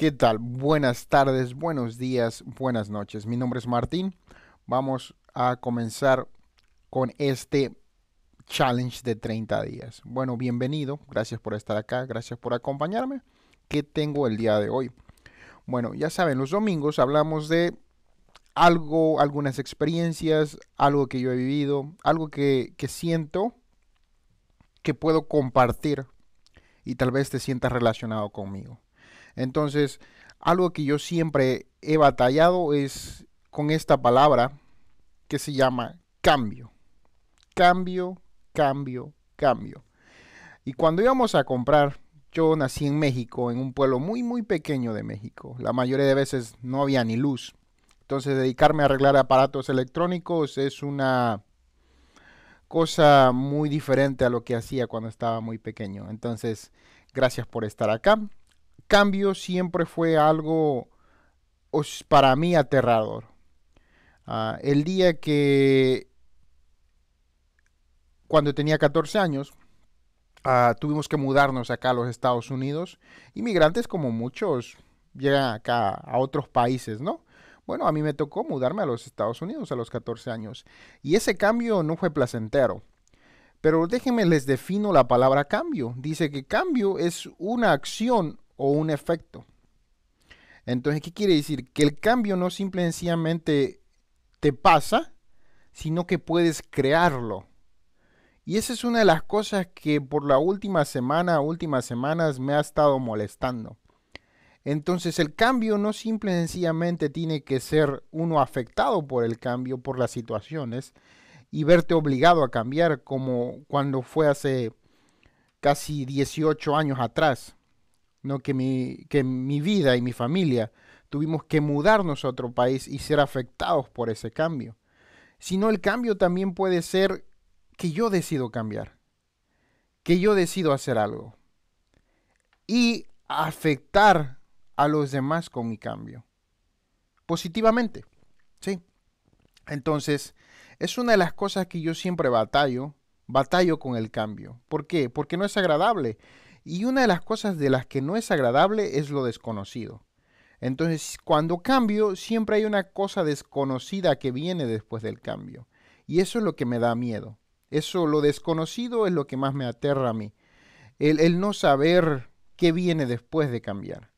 ¿Qué tal? Buenas tardes, buenos días, buenas noches. Mi nombre es Martín. Vamos a comenzar con este challenge de 30 días. Bueno, bienvenido. Gracias por estar acá. Gracias por acompañarme. ¿Qué tengo el día de hoy? Bueno, ya saben, los domingos hablamos de algo, algunas experiencias, algo que yo he vivido, algo que siento que puedo compartir y tal vez te sientas relacionado conmigo. Entonces, algo que yo siempre he batallado es con esta palabra que se llama cambio. Cambio, cambio, cambio. Y cuando íbamos a comprar, yo nací en México, en un pueblo muy, muy pequeño de México. La mayoría de veces no había ni luz. Entonces, dedicarme a arreglar aparatos electrónicos es una cosa muy diferente a lo que hacía cuando estaba muy pequeño. Entonces, gracias por estar acá. Cambio siempre fue algo para mí aterrador. El día que, cuando tenía 14 años, tuvimos que mudarnos acá a los Estados Unidos. Inmigrantes como muchos llegan acá a otros países, ¿no? Bueno, a mí me tocó mudarme a los Estados Unidos a los 14 años. Y ese cambio no fue placentero. Pero déjenme les defino la palabra cambio. Dice que cambio es una acción o un efecto. Entonces, ¿qué quiere decir? Que el cambio no simple y sencillamente te pasa, sino que puedes crearlo. Y esa es una de las cosas que por la última semana, últimas semanas me ha estado molestando. Entonces el cambio no simple y sencillamente tiene que ser uno afectado por el cambio, por las situaciones, y verte obligado a cambiar como cuando fue hace casi 18 años atrás, ¿no? Que mi vida y mi familia tuvimos que mudarnos a otro país y ser afectados por ese cambio. Sino el cambio también puede ser que yo decido cambiar, que yo decido hacer algo y afectar a los demás con mi cambio, positivamente, ¿sí? Entonces, es una de las cosas que yo siempre batallo con el cambio. ¿Por qué? Porque no es agradable. Y una de las cosas de las que no es agradable es lo desconocido. Entonces, cuando cambio, siempre hay una cosa desconocida que viene después del cambio. Y eso es lo que me da miedo. Eso, lo desconocido, es lo que más me aterra a mí. El no saber qué viene después de cambiar.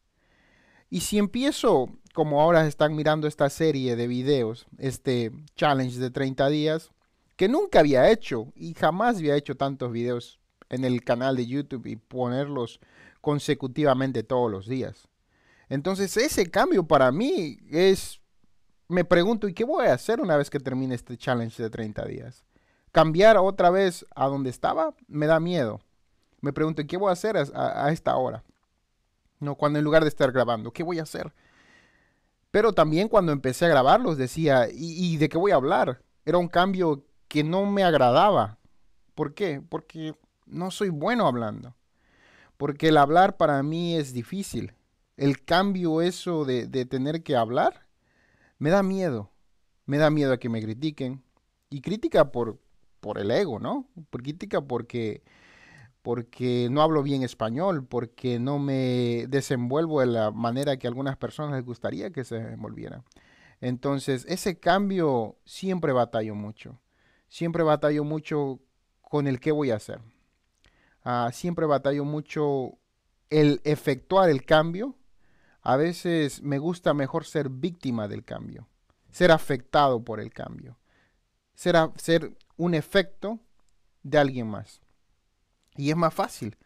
Y si empiezo, como ahora están mirando esta serie de videos, este challenge de 30 días, que nunca había hecho y jamás había hecho tantos videos en el canal de YouTube y ponerlos consecutivamente todos los días. Entonces ese cambio para mí es, me pregunto, ¿y qué voy a hacer una vez que termine este challenge de 30 días? Cambiar otra vez a donde estaba me da miedo. Me pregunto, ¿y qué voy a hacer a esta hora? No, cuando en lugar de estar grabando, ¿qué voy a hacer? Pero también cuando empecé a grabarlos decía, ¿y de qué voy a hablar? Era un cambio que no me agradaba. ¿Por qué? Porque no soy bueno hablando. Porque el hablar para mí es difícil. El cambio eso de tener que hablar me da miedo. Me da miedo a que me critiquen. Y crítica por el ego, ¿no? Por crítica porque no hablo bien español, porque no me desenvuelvo de la manera que a algunas personas les gustaría que se desenvolvieran. Entonces, ese cambio siempre batallo mucho. Siempre batallo mucho con el qué voy a hacer. Siempre batallo mucho el efectuar el cambio. A veces me gusta mejor ser víctima del cambio, ser afectado por el cambio, ser un efecto de alguien más. Y es más fácil.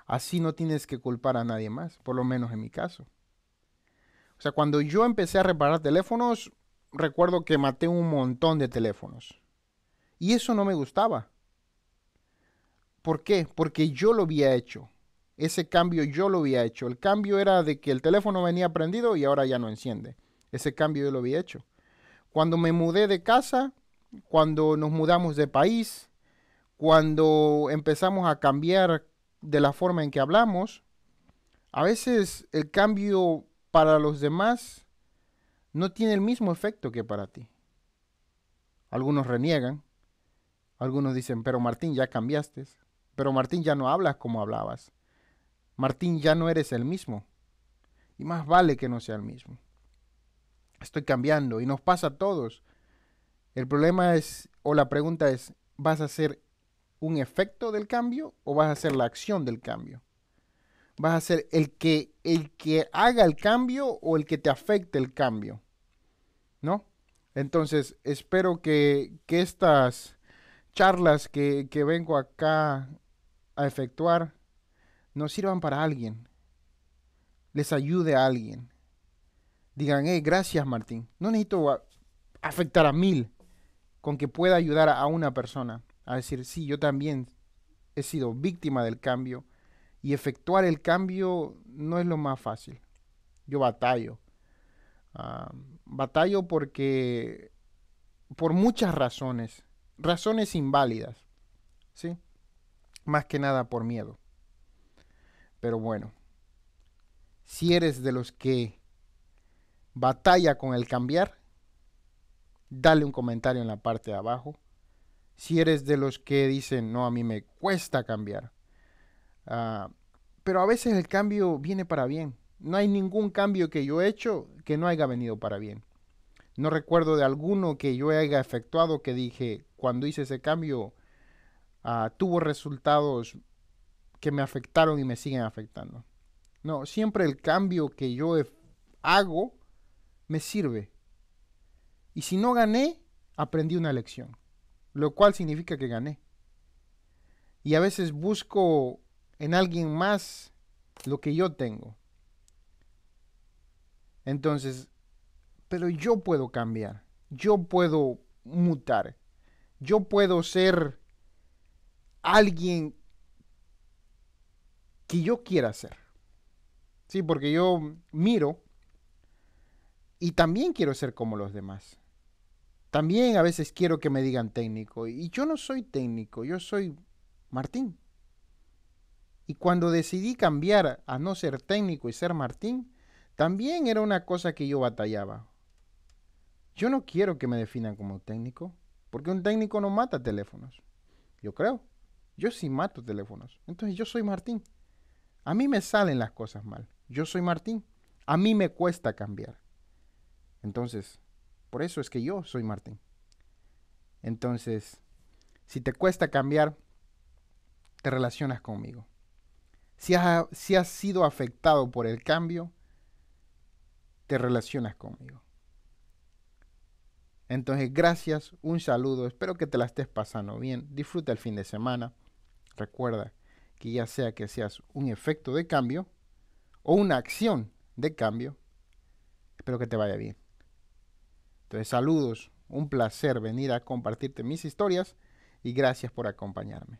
Así no tienes que culpar a nadie más, por lo menos en mi caso. O sea, cuando yo empecé a reparar teléfonos, recuerdo que maté un montón de teléfonos. Y eso no me gustaba. ¿Por qué? Porque yo lo había hecho. Ese cambio yo lo había hecho. El cambio era de que el teléfono venía prendido y ahora ya no enciende. Ese cambio yo lo había hecho. Cuando me mudé de casa, cuando nos mudamos de país, cuando empezamos a cambiar de la forma en que hablamos, a veces el cambio para los demás no tiene el mismo efecto que para ti. Algunos reniegan, algunos dicen, pero Martín, ya cambiaste, pero Martín, ya no hablas como hablabas, Martín, ya no eres el mismo. y más vale que no sea el mismo. Estoy cambiando y nos pasa a todos. El problema es, o la pregunta es, ¿vas a ser un efecto del cambio o vas a ser la acción del cambio? ¿Vas a ser el que haga el cambio o el que te afecte el cambio? ¿No? Entonces, espero que estas charlas que vengo acá a efectuar nos sirvan para alguien, les ayude a alguien. Digan, hey, gracias Martín, no necesito afectar a 1000, con que pueda ayudar a una persona a decir, sí, yo también he sido víctima del cambio y efectuar el cambio no es lo más fácil. Yo batallo. Batallo porque, por muchas razones, razones inválidas, ¿sí? Más que nada por miedo. Pero bueno, si eres de los que batalla con el cambiar, dale un comentario en la parte de abajo. Si eres de los que dicen, no, a mí me cuesta cambiar. Uh, pero a veces el cambio viene para bien. No hay ningún cambio que yo he hecho que no haya venido para bien. No recuerdo de alguno que yo haya efectuado que dije, cuando hice ese cambio, tuvo resultados que me afectaron y me siguen afectando. No, siempre el cambio que yo hago me sirve. Y si no gané, aprendí una lección, lo cual significa que gané. Y a veces busco en alguien más lo que yo tengo. Entonces, pero yo puedo cambiar, yo puedo mutar, yo puedo ser alguien que yo quiera ser. Sí, porque yo miro y también quiero ser como los demás. También a veces quiero que me digan técnico. Y yo no soy técnico, yo soy Martín. Y cuando decidí cambiar a no ser técnico y ser Martín, también era una cosa que yo batallaba. Yo no quiero que me definan como técnico, porque un técnico no mata teléfonos. Yo creo. Yo sí mato teléfonos. Entonces yo soy Martín. A mí me salen las cosas mal. Yo soy Martín. A mí me cuesta cambiar. Entonces, por eso es que yo soy Martín. Entonces, si te cuesta cambiar, te relacionas conmigo. Si has sido afectado por el cambio, te relacionas conmigo. Entonces, gracias, un saludo, espero que te la estés pasando bien, disfruta el fin de semana. Recuerda que ya sea que seas un efecto de cambio o una acción de cambio, espero que te vaya bien. Entonces, saludos, un placer venir a compartirte mis historias y gracias por acompañarme.